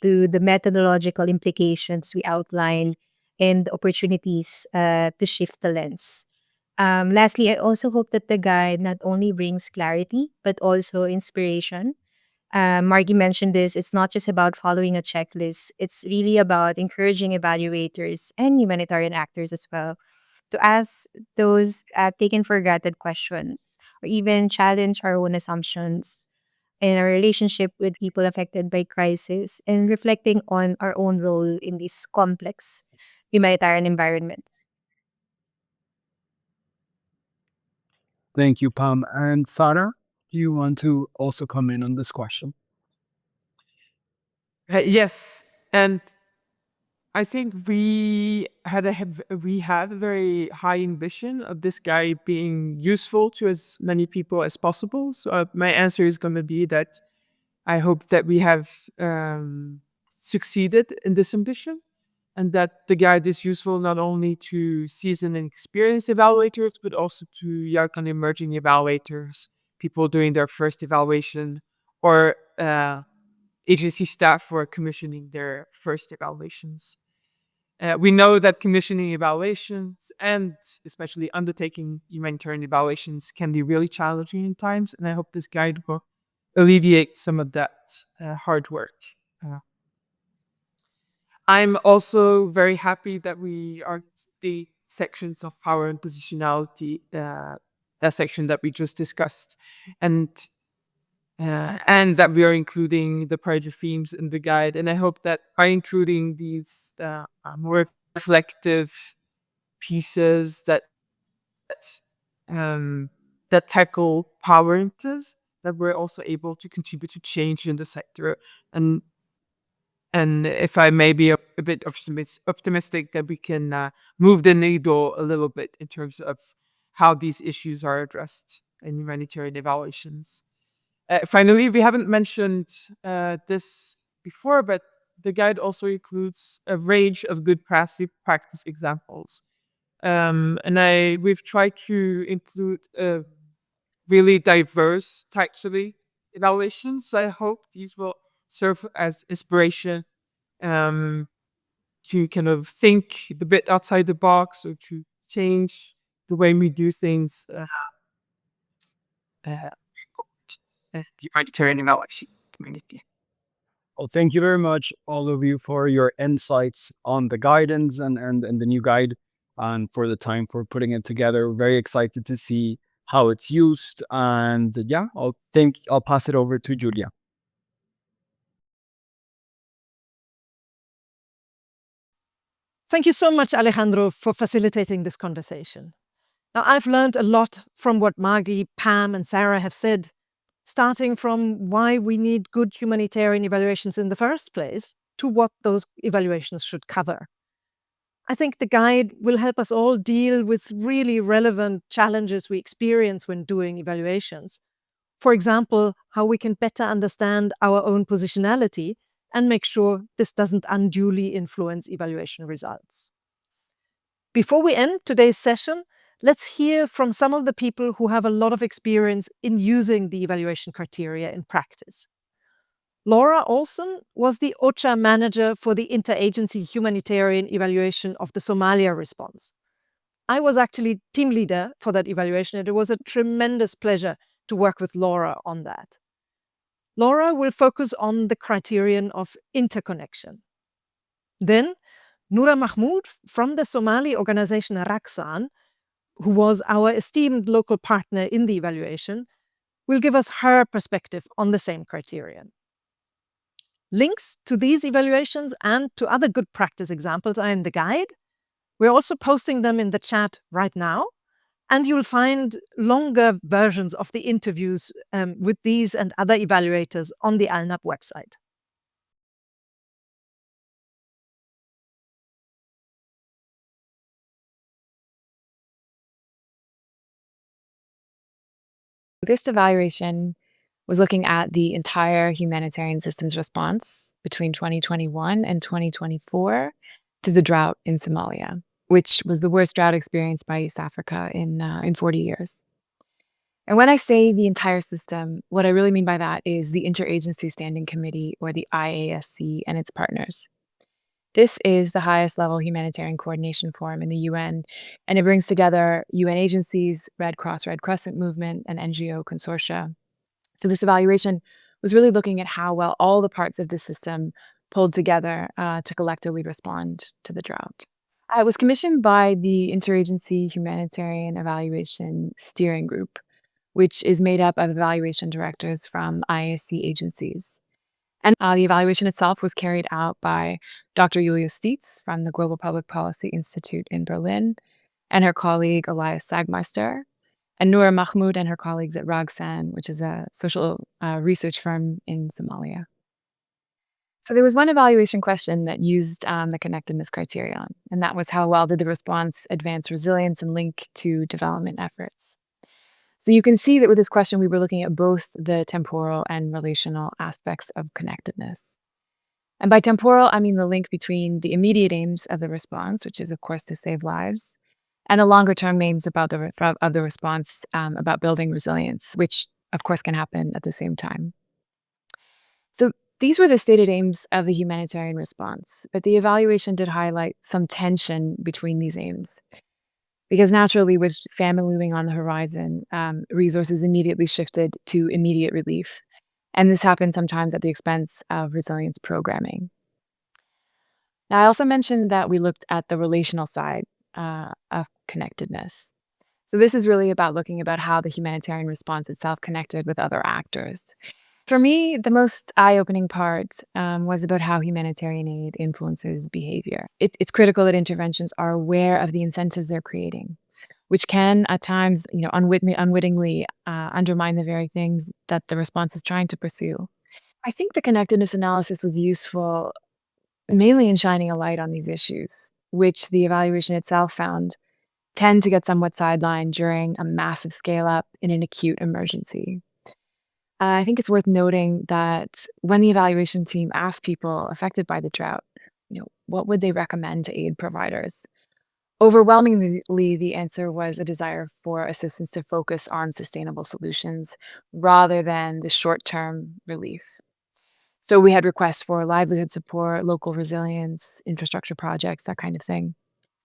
to the methodological implications we outline and the opportunities to shift the lens. Lastly, I also hope that the guide not only brings clarity, but also inspiration. Margie mentioned this, it's not just about following a checklist, it's really about encouraging evaluators and humanitarian actors as well to ask those taken for granted questions, or even challenge our own assumptions in our relationship with people affected by crisis, and reflecting on our own role in these complex humanitarian environments. Thank you, Pam. And Sarah, do you want to also come in on this question? Yes, and I think we had a very high ambition of this guy being useful to as many people as possible. So my answer is going to be that I hope that we have succeeded in this ambition, and that the guide is useful not only to seasoned and experienced evaluators, but also to young and emerging evaluators, people doing their first evaluation, or agency staff who are commissioning their first evaluations. We know that commissioning evaluations and especially undertaking humanitarian evaluations can be really challenging in times, and I hope this guide will alleviate some of that hard work. Uh, I'm also very happy that we are the sections of power and positionality, that section that we just discussed, and that we are including the project themes in the guide. And I hope that by including these more reflective pieces um, that tackle power interests, that we're also able to contribute to change in the sector. And if I may be a bit optimistic, that we can move the needle a little bit in terms of how these issues are addressed in humanitarian evaluations. Finally, we haven't mentioned this before, but the guide also includes a range of good practice examples. We've tried to include really diverse types of evaluations. So I hope these will serve as inspiration um, to kind of think a bit outside the box, or to change the way we do things. Uh, Humanitarian evaluation community. Well, thank you very much, all of you, for your insights on the guidance and the new guide, and for the time for putting it together. Very excited to see how it's used. And yeah, I'll pass it over to Julia. Thank you so much, Alejandro, for facilitating this conversation. Now, I've learned a lot from what Margie, Pam, and Sarah have said, starting from why we need good humanitarian evaluations in the first place to what those evaluations should cover. I think the guide will help us all deal with really relevant challenges we experience when doing evaluations. For example, how we can better understand our own positionality and make sure this doesn't unduly influence evaluation results. Before we end today's session, let's hear from some of the people who have a lot of experience in using the evaluation criteria in practice. Laura Olson was the OCHA manager for the interagency humanitarian evaluation of the Somalia response. I was actually team leader for that evaluation, and it was a tremendous pleasure to work with Laura on that. Laura will focus on the criterion of interconnection. Then, Noura Mahmoud from the Somali organization Raksan, who was our esteemed local partner in the evaluation, will give us her perspective on the same criterion. Links to these evaluations and to other good practice examples are in the guide. We're also posting them in the chat right now, and you'll find longer versions of the interviews with these and other evaluators on the ALNAP website. This evaluation was looking at the entire humanitarian systems response between 2021 and 2024 to the drought in Somalia, which was the worst drought experienced by East Africa in 40 years. And when I say the entire system, what I really mean by that is the Interagency Standing Committee, or the IASC, and its partners. This is the highest level humanitarian coordination forum in the UN, and it brings together UN agencies, Red Cross, Red Crescent movement, and NGO consortia. So this evaluation was really looking at how well all the parts of the system pulled together to collectively respond to the drought. It was commissioned by the Interagency Humanitarian Evaluation Steering Group, which is made up of evaluation directors from IASC agencies. And the evaluation itself was carried out by Dr. Julia Stietz from the Global Public Policy Institute in Berlin, and her colleague Elias Sagmeister, and Noura Mahmoud and her colleagues at Ragsan, which is a social research firm in Somalia. So there was one evaluation question that used the connectedness criterion, and that was how well did the response advance resilience and link to development efforts. So you can see that with this question, we were looking at both the temporal and relational aspects of connectedness. And by temporal, I mean the link between the immediate aims of the response, which is, of course, to save lives, and the longer-term aims of the response about building resilience, which, of course, can happen at the same time. So these were the stated aims of the humanitarian response, but the evaluation did highlight some tension between these aims. Because naturally, with famine looming on the horizon, resources immediately shifted to immediate relief. And this happened sometimes at the expense of resilience programming. Now, I also mentioned that we looked at the relational side of connectedness. So this is really about looking about how the humanitarian response itself connected with other actors. For me, the most eye-opening part was about how humanitarian aid influences behavior. It's critical that interventions are aware of the incentives they're creating, which can at times, unwittingly undermine the very things that the response is trying to pursue. I think the connectedness analysis was useful mainly in shining a light on these issues, which the evaluation itself found tend to get somewhat sidelined during a massive scale-up in an acute emergency. I think it's worth noting that when the evaluation team asked people affected by the drought, what would they recommend to aid providers? Overwhelmingly, the answer was a desire for assistance to focus on sustainable solutions rather than the short-term relief. So we had requests for livelihood support, local resilience, infrastructure projects, that kind of thing.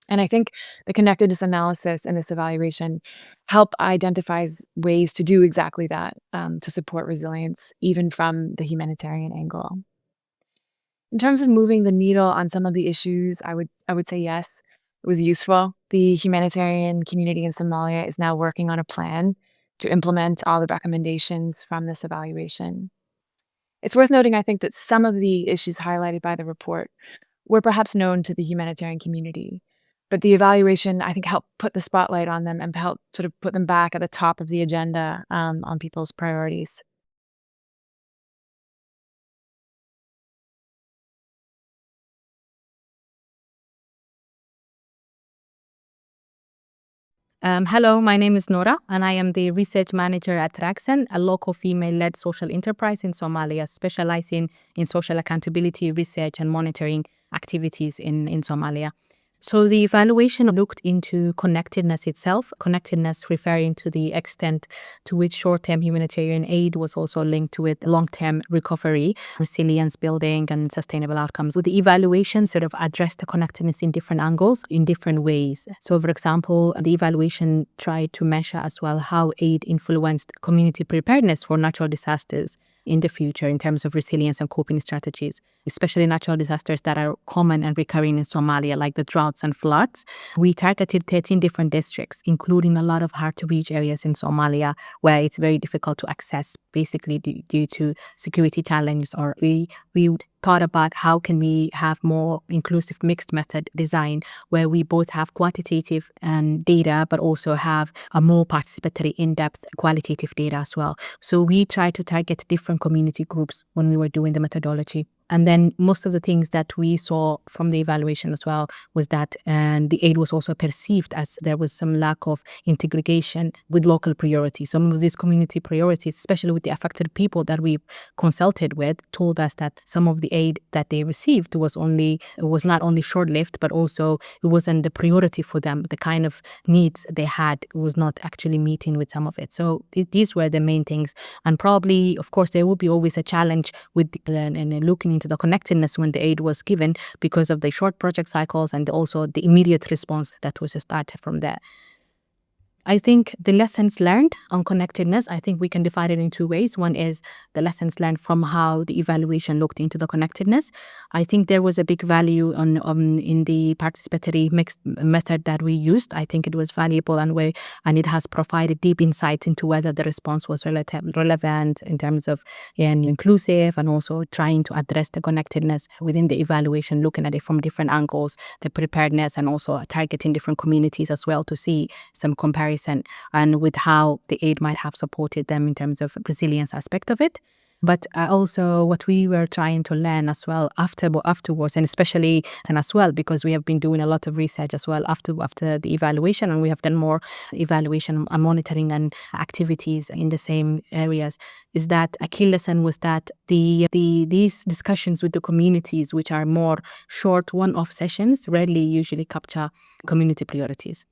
And I think the connectedness analysis in this evaluation help identifies ways to do exactly that, to support resilience, even from the humanitarian angle. In terms of moving the needle on some of the issues, I would say yes, it was useful. The humanitarian community in Somalia is now working on a plan to implement all the recommendations from this evaluation. It's worth noting, I think, that some of the issues highlighted by the report were perhaps known to the humanitarian community, but the evaluation, I think, helped put the spotlight on them and helped sort of put them back at the top of the agenda on people's priorities. Hello, my name is Nora, and I am the research manager at Raxen, a local female-led social enterprise in Somalia, specializing in social accountability research and monitoring activities in Somalia. So the evaluation looked into connectedness itself, connectedness referring to the extent to which short-term humanitarian aid was also linked with long-term recovery, resilience building, and sustainable outcomes. With the evaluation sort of addressed the connectedness in different angles, in different ways. So for example, the evaluation tried to measure as well how aid influenced community preparedness for natural disasters in the future in terms of resilience and coping strategies, especially natural disasters that are common and recurring in Somalia, like the droughts and floods. We targeted 13 different districts, including a lot of hard-to-reach areas in Somalia where it's very difficult to access, basically due to security challenges. Or we thought about how can we have more inclusive mixed method design where we both have quantitative data but also have a more participatory in-depth qualitative data as well. So we try to target different community groups when we were doing the methodology. And then most of the things that we saw from the evaluation as well was that the aid was also perceived as there was some lack of integration with local priorities. Some of these community priorities, especially with the affected people that we consulted with, told us that some of the aid that they received was not only short-lived, but also it wasn't the priority for them. The kind of needs they had was not actually meeting with some of it. So these were the main things. And probably, of course, there will be always a challenge with looking into the connectedness when the aid was given because of the short project cycles and also the immediate response that was started from there. I think the lessons learned on connectedness, I think we can divide it in two ways. One is the lessons learned from how the evaluation looked into the connectedness. I think there was a big value in the participatory mixed method that we used. I think it was valuable and it has provided deep insight into whether the response was relevant in terms of inclusive, and also trying to address the connectedness within the evaluation, looking at it from different angles, the preparedness, and also targeting different communities as well to see some comparison and with how the aid might have supported them in terms of resilience aspect of it. But also what we were trying to learn as well afterwards, and especially and as well, because we have been doing a lot of research as well after the evaluation, and we have done more evaluation and monitoring and activities in the same areas, is that a key lesson was that these discussions with the communities, which are more short one-off sessions, rarely usually capture community priorities.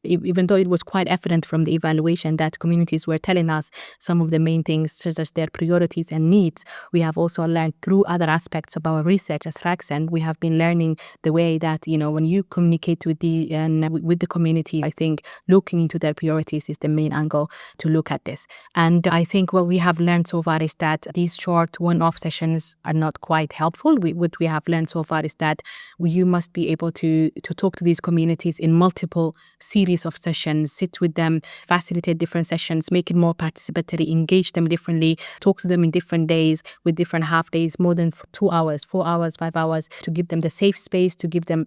Even though it was quite evident from the evaluation that communities were telling us some of the main things, such as their priorities and needs, we have also learned through other aspects of our research as Raxen, we have been learning the way that, when you communicate with the community, I think looking into their priorities is the main angle to look at this. And I think what we have learned so far is that these short one-off sessions are not quite helpful. What we have learned so far is that you must be able to talk to these communities in multiple series of sessions, sit with them, facilitate different sessions, make it more participatory, engage them differently, talk to them in different days with different half days, more than 2 hours, 4 hours, 5 hours, to give them the safe space, to give them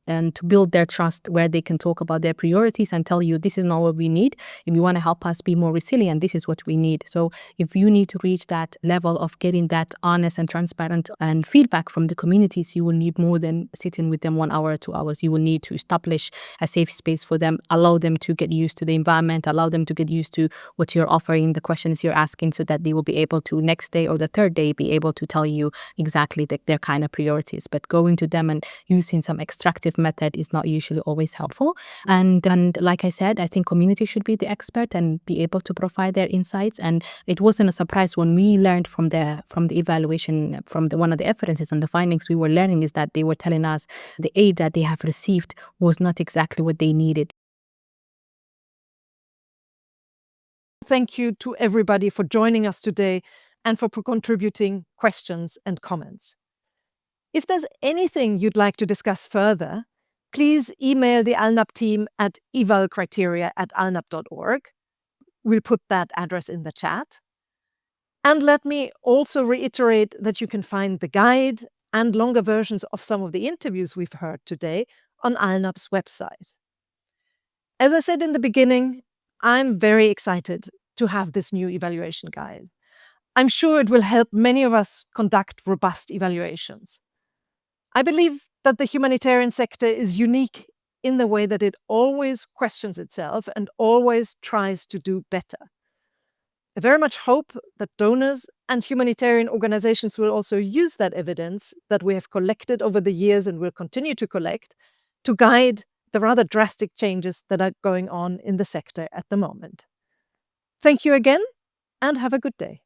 and to build their trust where they can talk about their priorities and tell you, this is not what we need. If you want to help us be more resilient, this is what we need. So if you need to reach that level of getting that honest and transparent and feedback from the communities, you will need more than sitting with them 1 hour, 2 hours. You will need to establish a safe space for them, allow them to get used to the environment, allow them to get used to what you're offering, the questions you're asking, so that they will be able to next day or the third day be able to tell you exactly their kind of priorities. But going to them and using some extractive method is not usually always helpful. And like I said, I think community should be the expert and be able to provide their insights. And it wasn't a surprise when we learned from the evaluation, from one of the evidences and the findings we were learning, is that they were telling us the aid that they have received was not exactly what they needed. Thank you to everybody for joining us today and for contributing questions and comments. If there's anything you'd like to discuss further, please email the ALNAP team at evalcriteria@alnap.org. We'll put that address in the chat. And let me also reiterate that you can find the guide and longer versions of some of the interviews we've heard today on ALNAP's website. As I said in the beginning, I'm very excited to have this new evaluation guide. I'm sure it will help many of us conduct robust evaluations. I believe that the humanitarian sector is unique in the way that it always questions itself and always tries to do better. I very much hope that donors and humanitarian organizations will also use that evidence that we have collected over the years and will continue to collect to guide the rather drastic changes that are going on in the sector at the moment. Thank you again, and have a good day.